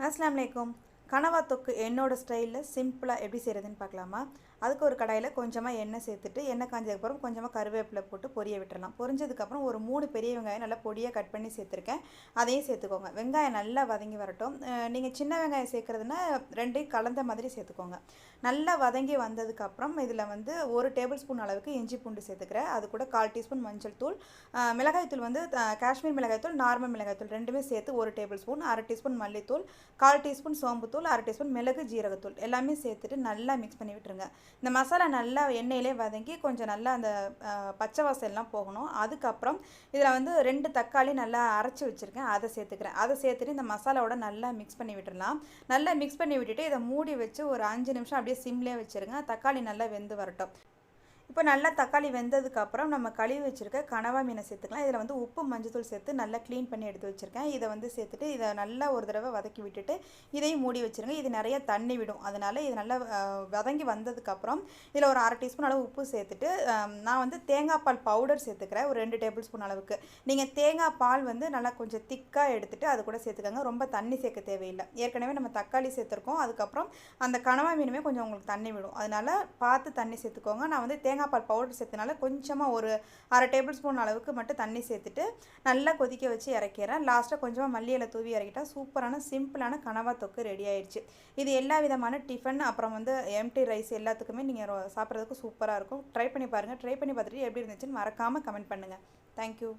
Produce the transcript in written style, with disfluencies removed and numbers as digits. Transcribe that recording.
அஸ்ஸலாமு அலைக்கும். கனவா தொக்கு என்னோட ஸ்டைலில் சிம்பிளாக எப்படி செய்கிறதுன்னு பார்க்கலாமா? அதுக்கு ஒரு கடாயில் கொஞ்சமாக எண்ணெய் சேர்த்துட்டு எண்ணெய் காஞ்சதுக்கப்புறம் கொஞ்சமாக கருவேப்பிலை போட்டு பொரிய விட்டுறலாம். பொரிஞ்சதுக்கப்புறம் ஒரு 3 பெரிய வெங்காயம் நல்லா பொடியாக கட் பண்ணி சேர்த்துருக்கேன். அதையும் சேர்த்துக்கோங்க. வெங்காயம் நல்லா வதங்கி வரட்டும். நீங்கள் சின்ன வெங்காயம் சேர்க்குறதுனா ரெண்டையும் கலந்த மாதிரி சேர்த்துக்கோங்க. நல்லா வதங்கி வந்ததுக்கப்புறம் இதில் வந்து 1 டேபிள் ஸ்பூன் அளவுக்கு இஞ்சி பூண்டு சேர்த்துக்கிறேன். அது கூட 1/4 டீஸ்பூன் மஞ்சள் தூள், மிளகாய்த்தூள் வந்து காஷ்மீர் மிளகாய்த்தூள், நார்மல் மிளகாய்த்தூள் ரெண்டுமே சேர்த்து 1 டேபிள் ஸ்பூன், 1/2 டீஸ்பூன் மல்லித்தூள், 1/4 டீஸ்பூன் சோம்புத்தூள், 1/2 டீஸ்பூன் மிளகு ஜீரகத்தூள் எல்லாமே சேர்த்துட்டு நல்லா மிக்ஸ் பண்ணி விட்டுருங்க. இந்த மசாலா நல்லா எண்ணெயிலே வதங்கி கொஞ்சம் நல்லா அந்த பச்சை வாசல்லாம் போகணும். அதுக்கப்புறம் இதில் வந்து 2 தக்காளி நல்லா அரைச்சி வச்சுருக்கேன், அதை சேர்த்துக்கிறேன். அதை சேர்த்துட்டு இந்த மசாலாவோட நல்லா மிக்ஸ் பண்ணி விட்டுடலாம். நல்லா மிக்ஸ் பண்ணி விட்டுட்டு இதை மூடி வச்சு ஒரு 5 நிமிஷம் அப்படியே சிம்லேயே வச்சுருங்க. தக்காளி நல்லா வெந்து வரட்டும். இப்போ நல்லா தக்காளி வெந்ததுக்கப்புறம் நம்ம கழுவி வச்சுருக்க கனவா மீனை சேர்த்துக்கலாம். இதில் வந்து உப்பு மஞ்சத்தூள் சேர்த்து நல்லா க்ளீன் பண்ணி எடுத்து வச்சுருக்கேன். இதை வந்து சேர்த்துட்டு இதை நல்லா ஒரு தடவை வதக்கி விட்டுட்டு இதையும் மூடி வச்சுருங்க. இது நிறைய தண்ணி விடும், அதனால் இது நல்லா வதங்கி வந்ததுக்கப்புறம் இதில் ஒரு 1/2 டீஸ்பூன் அளவு உப்பு சேர்த்துட்டு நான் வந்து தேங்காய் பால் பவுடர் சேர்த்துக்கிறேன் ஒரு 2 டேபிள் ஸ்பூன் அளவுக்கு. நீங்கள் தேங்காய் பால் வந்து நல்லா கொஞ்சம் திக்காக எடுத்துகிட்டு அது கூட சேர்த்துக்கோங்க. ரொம்ப தண்ணி சேர்க்க தேவையில்லை. ஏற்கனவே நம்ம தக்காளி சேர்த்துருக்கோம். அதுக்கப்புறம் அந்த கனவா மீனுமே கொஞ்சம் உங்களுக்கு தண்ணி விடும், அதனால் பார்த்து தண்ணி சேர்த்துக்கோங்க. நான் வந்து தேங்காய் பால் பவுடர் சேர்த்தனால கொஞ்சமாக ஒரு 1/2 டேபிள் ஸ்பூன் அளவுக்கு மட்டும் தண்ணி சேர்த்துட்டு நல்லா கொதிக்க வச்சு இறக்கிறேன். லாஸ்ட்டாக கொஞ்சமாக மல்லி இலை தூவி இறக்கிட்டா சூப்பரான சிம்பிளான கனவா தொக்கு ரெடி ஆயிடுச்சு. இது எல்லா விதமான டிஃபன் அப்புறம் வந்து எம்டி ரைஸ் எல்லாத்துக்குமே நீங்கள் சாப்பிட்றதுக்கு சூப்பராக இருக்கும். ட்ரை பண்ணி பாருங்கள். ட்ரை பண்ணி பார்த்துட்டு எப்படி இருந்துச்சுன்னு மறக்காமல் கமெண்ட் பண்ணுங்கள். தேங்க்யூ.